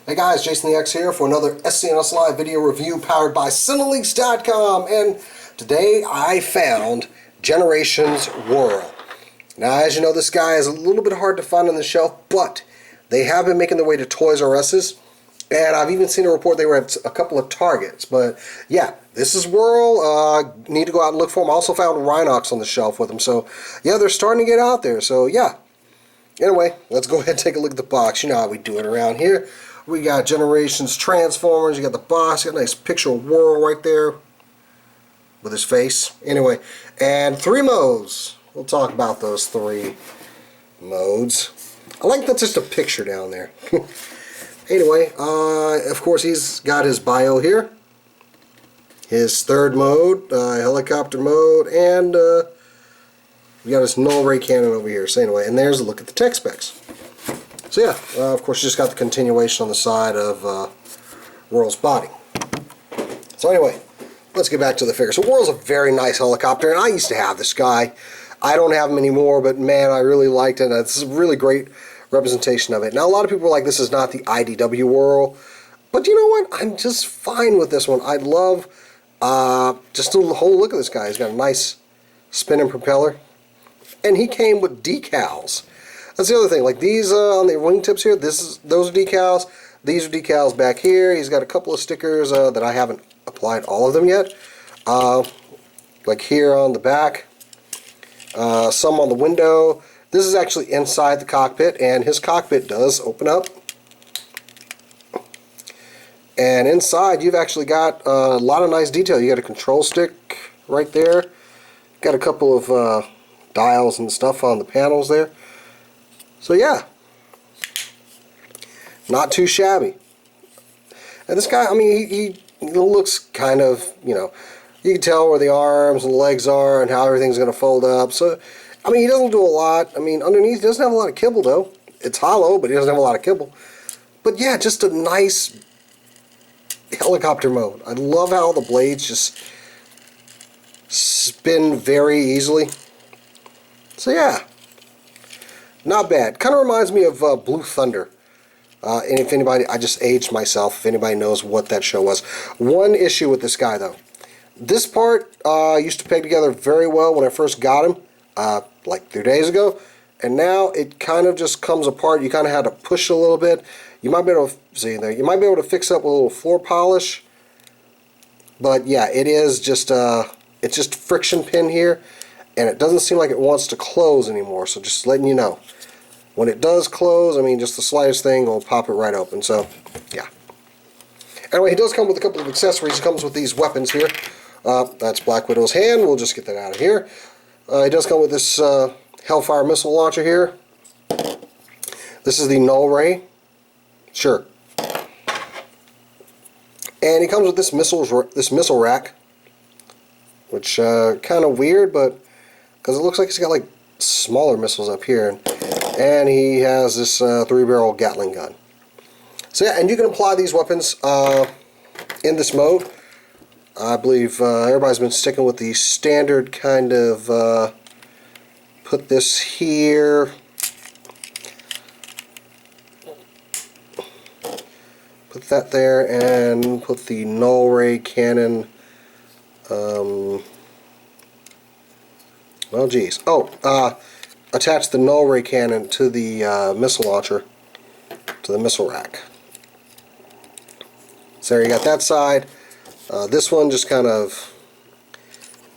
Hey guys, Jason the X here for another SCNS Live video review powered by Cineleaks.com, and today I found Generations Whirl. Now, as you know, this guy is a little bit hard to find on the shelf, but they have been making their way to Toys R Us's, and I've even seen a report they were at a couple of Targets. But yeah, this is Whirl. Need to go out and look for them. I also found Rhinox on the shelf with them, so yeah, they're starting to get out there. So yeah. Anyway, let's go ahead and take a look at the box. You know how we do it around here. We got Generations Transformers, you got the boss, you got a nice picture of Whirl right there with his face. Anyway, and 3 modes. We'll talk about those 3 modes. I like that's just a picture down there. Anyway, of course he's got his bio here. His 3rd mode, helicopter mode, and we got his null ray cannon over here. So anyway, and there's a look at the tech specs. So yeah, of course you just got the continuation on the side of Whirl's body. So anyway, let's get back to the figure. So Whirl's a very nice helicopter, and I used to have this guy. I don't have him anymore, but man, I really liked it. It's a really great representation of it. Now a lot of people are like, this is not the IDW Whirl, but you know what? I'm just fine with this one. I love just the whole look of this guy. He's got a nice spinning propeller, and he came with decals. That's the other thing, like these on the wingtips here, those are decals. These are decals back here. He's got a couple of stickers that I haven't applied all of them yet. Like here on the back, some on the window. This is actually inside the cockpit, and his cockpit does open up. And inside you've actually got a lot of nice detail. You got a control stick right there. Got a couple of dials and stuff on the panels there. So yeah, not too shabby. And this guy, I mean, he looks kind of, you know, you can tell where the arms and legs are and how everything's going to fold up. So, I mean, he doesn't do a lot. I mean, underneath, he doesn't have a lot of kibble, though. It's hollow, but he doesn't have a lot of kibble. But yeah, just a nice helicopter mode. I love how the blades just spin very easily. So yeah. Not bad. Kind of reminds me of Blue Thunder. And if anybody, I just aged myself, if anybody knows what that show was. One issue with this guy, though. This part used to peg together very well when I first got him, like 3 days ago. And now it kind of just comes apart. You kind of had to push a little bit. You might be able to, see there, you might be able to fix up with a little floor polish. But yeah, it is just, it's just friction pin here. And it doesn't seem like it wants to close anymore, so just letting you know. When it does close, I mean, just the slightest thing will pop it right open, so, yeah. Anyway, he does come with a couple of accessories. He comes with these weapons here. That's Black Widow's hand. We'll just get that out of here. He does come with this Hellfire missile launcher here. This is the Null Ray. Sure. And he comes with this missile rack, which kind of weird, but because it looks like he's got like smaller missiles up here, and he has this 3-barrel Gatling gun. So yeah, and you can apply these weapons in this mode. I believe everybody's been sticking with the standard kind of put this here, put that there, and put the null ray cannon. Well, geez. Oh, attach the null ray cannon to the missile launcher, to the missile rack. So there you got that side. This one just kind of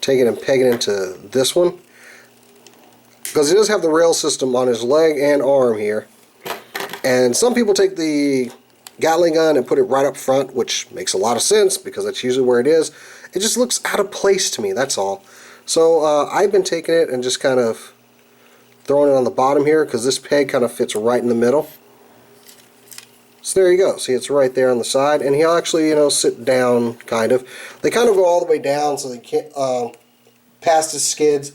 taking and pegging into this one, because he does have the rail system on his leg and arm here. And some people take the Gatling gun and put it right up front, which makes a lot of sense because that's usually where it is. It just looks out of place to me, that's all. So I've been taking it and just kind of throwing it on the bottom here, because this peg kind of fits right in the middle. So there you go. See, it's right there on the side, and he'll actually, you know, sit down, kind of. They kind of go all the way down, so they can't past his skids.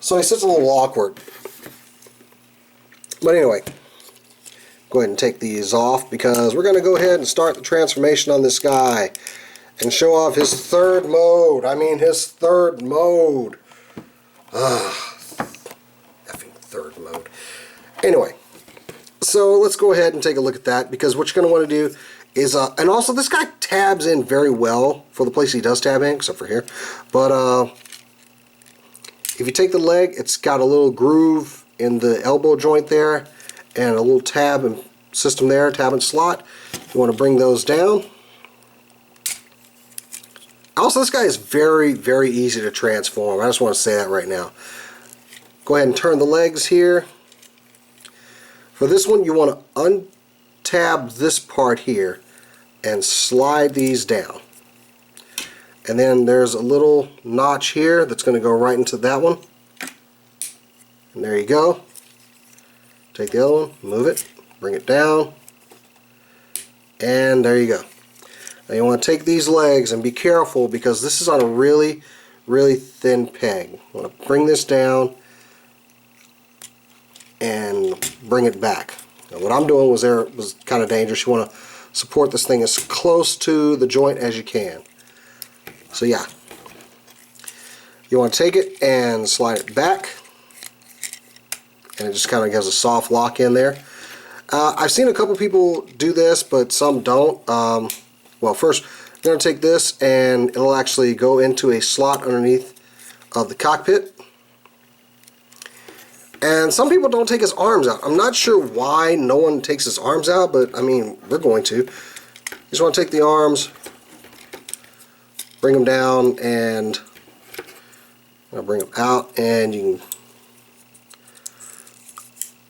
So he sits a little awkward. But anyway, go ahead and take these off, because we're going to go ahead and start the transformation on this guy and show off his 3rd mode. I mean, his 3rd mode. Effing 3rd mode. Anyway, so let's go ahead and take a look at that, because what you're going to want to do is, and also this guy tabs in very well for the place he does tab in, except for here. But if you take the leg, it's got a little groove in the elbow joint there, and a little tab and system there, tab and slot. You want to bring those down. Also, this guy is very, very easy to transform. I just want to say that right now. Go ahead and turn the legs here. For this one, you want to untab this part here and slide these down. And then there's a little notch here that's going to go right into that one. And there you go. Take the other one, move it, bring it down, and there you go. Now you want to take these legs and be careful, because this is on a really, really thin peg. You want to bring this down and bring it back. Now what I'm doing was kind of dangerous. You want to support this thing as close to the joint as you can. So yeah, you want to take it and slide it back, and it just kind of has a soft lock in there. I've seen a couple people do this, but some don't. Well, first you're going to take this, and it'll actually go into a slot underneath of the cockpit. And some people don't take his arms out. I'm not sure why no one takes his arms out, but I mean, we're going to. You just want to take the arms, bring them down, and I'll bring them out, and you can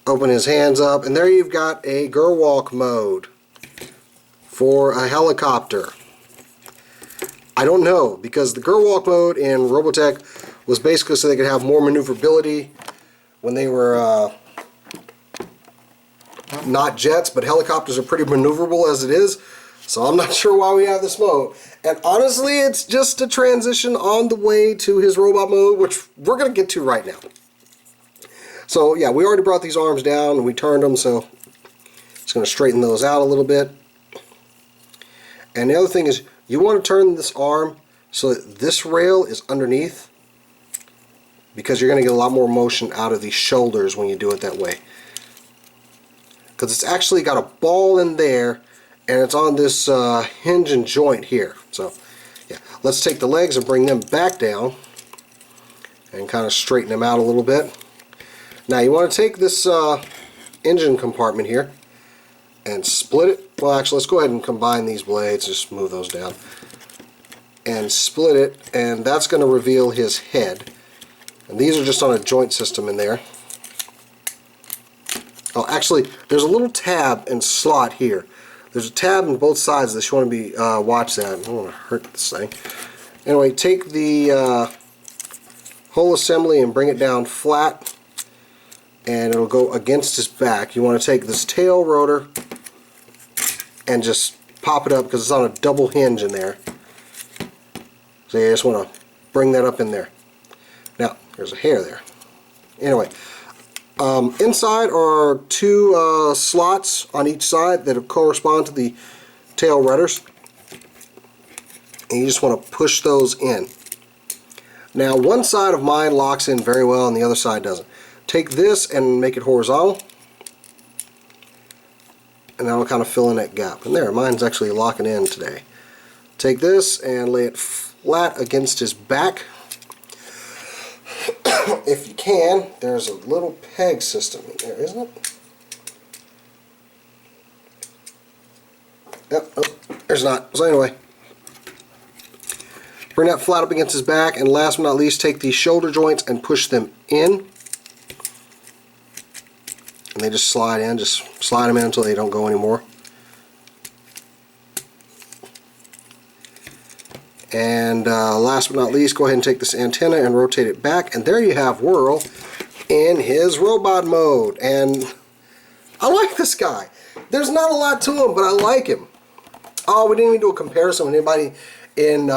open his hands up, and there you've got a Whirl mode for a helicopter. I don't know, because the Whirl mode in Robotech was basically so they could have more maneuverability when they were not jets, but helicopters are pretty maneuverable as it is. So I'm not sure why we have this mode. And honestly, it's just a transition on the way to his robot mode, which we're going to get to right now. So yeah, we already brought these arms down and we turned them, so it's going to straighten those out a little bit. And the other thing is, you want to turn this arm so that this rail is underneath, because you're going to get a lot more motion out of these shoulders when you do it that way. Because it's actually got a ball in there, and it's on this hinge and joint here. So yeah, let's take the legs and bring them back down and kind of straighten them out a little bit. Now you want to take this engine compartment here and split it. Well, actually, let's go ahead and combine these blades. Just move those down and split it, and that's going to reveal his head. And these are just on a joint system in there. Oh, actually, there's a little tab and slot here. There's a tab on both sides of this. You want to be watch that. I don't want to hurt this thing. Anyway, take the whole assembly and bring it down flat, and it'll go against his back. You want to take this tail rotor and just pop it up, because it's on a double hinge in there. So you just want to bring that up in there. Now, there's a hair there. Anyway, inside are two slots on each side that correspond to the tail rudders, and you just want to push those in. Now, one side of mine locks in very well and the other side doesn't. Take this and make it horizontal, and that'll kind of fill in that gap. And there, mine's actually locking in today. Take this and lay it flat against his back. If you can, there's a little peg system in there, isn't it? Yep, oh, there's not. So anyway, bring that flat up against his back, and last but not least, take these shoulder joints and push them in. And they just slide in. Just slide them in until they don't go anymore. And last but not least, go ahead and take this antenna and rotate it back, and there you have Whirl in his robot mode. And I like this guy. There's not a lot to him, but I like him. Oh, we didn't even do a comparison with anybody in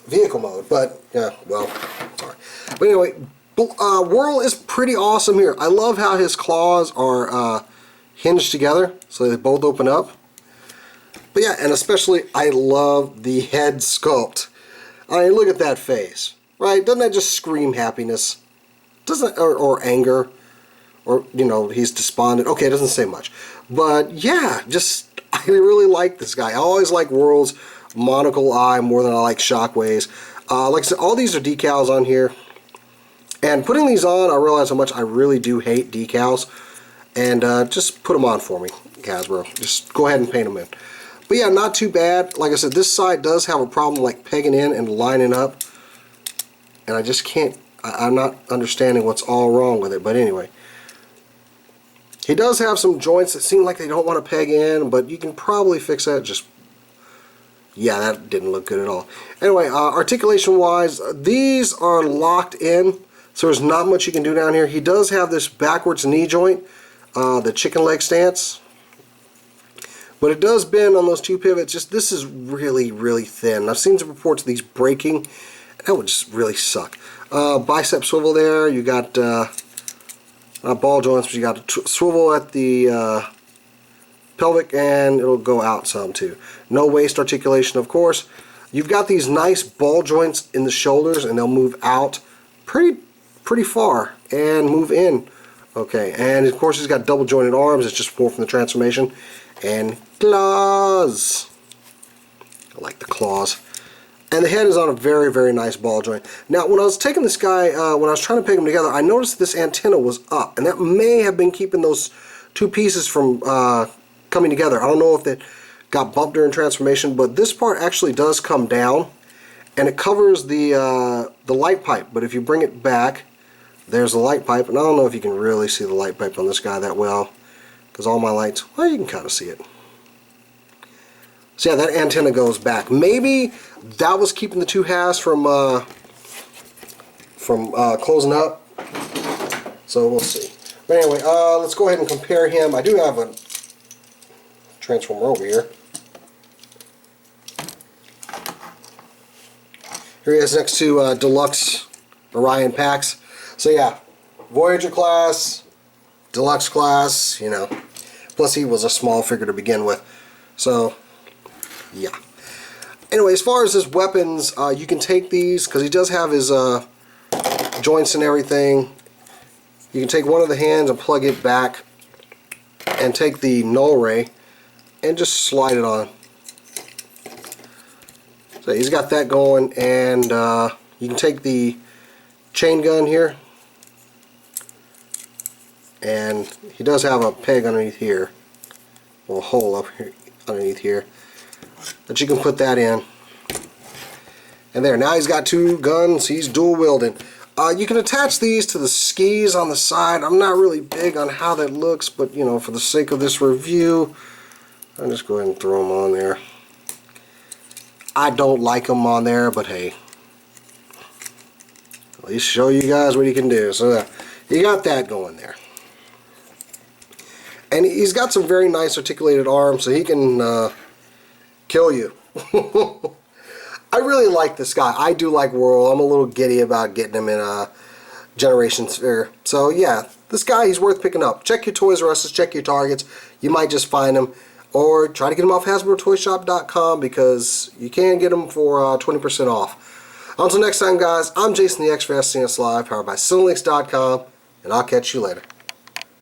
vehicle mode, but yeah, well, sorry. But anyway, Whirl is pretty awesome here. I love how his claws are hinged together, so they both open up. But yeah, and especially I love the head sculpt. I mean, look at that face, right? Doesn't that just scream happiness? Doesn't or anger, or you know, he's despondent. Okay, it doesn't say much, but yeah, just I really like this guy. I always like Whirl's monocle eye more than I like Shockwave's. Like I said, all these are decals on here, and putting these on, I realize how much I really do hate decals, and just put them on for me, Hasbro. Just go ahead and paint them in. But yeah, not too bad. Like I said, this side does have a problem like pegging in and lining up, and I just can't, I'm not understanding what's all wrong with it. But anyway, he does have some joints that seem like they don't want to peg in, but you can probably fix that. Just, yeah, that didn't look good at all. Anyway, articulation wise, these are locked in, so there's not much you can do down here. He does have this backwards knee joint, the chicken leg stance, but it does bend on those two pivots. Just, this is really, really thin. I've seen some reports of these breaking. That would just really suck. Bicep swivel there. You got not ball joints, but you got a swivel at the pelvic, and it'll go out some too. No waist articulation, of course. You've got these nice ball joints in the shoulders, and they'll move out pretty far and move in. Okay, and of course he's got double jointed arms. It's just more from the transformation. And claws. I like the claws. And the head is on a very, very nice ball joint. Now, when I was taking this guy, when I was trying to peg him together, I noticed this antenna was up, and that may have been keeping those two pieces from coming together. I don't know if it got bumped during transformation, but this part actually does come down, and it covers the light pipe. But if you bring it back, there's the light pipe, and I don't know if you can really see the light pipe on this guy that well, because all my lights, well, you can kind of see it. So yeah, that antenna goes back. Maybe that was keeping the two halves from closing up. So we'll see. But anyway, let's go ahead and compare him. I do have a transformer over here. Here he is next to Deluxe Orion packs. So yeah, Voyager class, Deluxe class, you know. Plus he was a small figure to begin with. So yeah. Anyway, as far as his weapons, you can take these, because he does have his joints and everything. You can take one of the hands and plug it back, and take the null ray and just slide it on. So he's got that going, and you can take the chain gun here, and he does have a peg underneath here, or a hole up here underneath here, that you can put that in. And there, now he's got two guns, he's dual wielding. You can attach these to the skis on the side. I'm not really big on how that looks, but you know, for the sake of this review, I'll just go ahead and throw them on there. I don't like them on there, but hey, at least show you guys what you can do. So you got that going there. And he's got some very nice articulated arms, so he can kill you. I really like this guy. I do like Whirl. I'm a little giddy about getting him in a Generations figure. So yeah, this guy, he's worth picking up. Check your Toys R Us, check your Targets. You might just find him. Or try to get him off HasbroToyShop.com, because you can get them for 20% off. Until next time, guys, I'm Jason the X for SCS Live, powered by Cinelinks.com, and I'll catch you later.